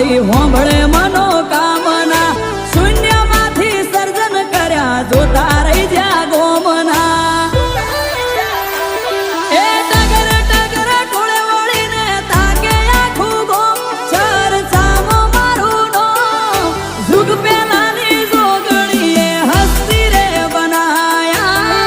મારી હોંભળે મનોકામના શૂન્યમાંથી સર્જન કર્યા જોતા રહી જા ગોમના એ ટગર ટગર ટોળે વળીને તાકે આખું ગોમ ચર્ચામાં મારું નામ જુગ પેલાની જોગણીએ હસ્તી રે બનાયા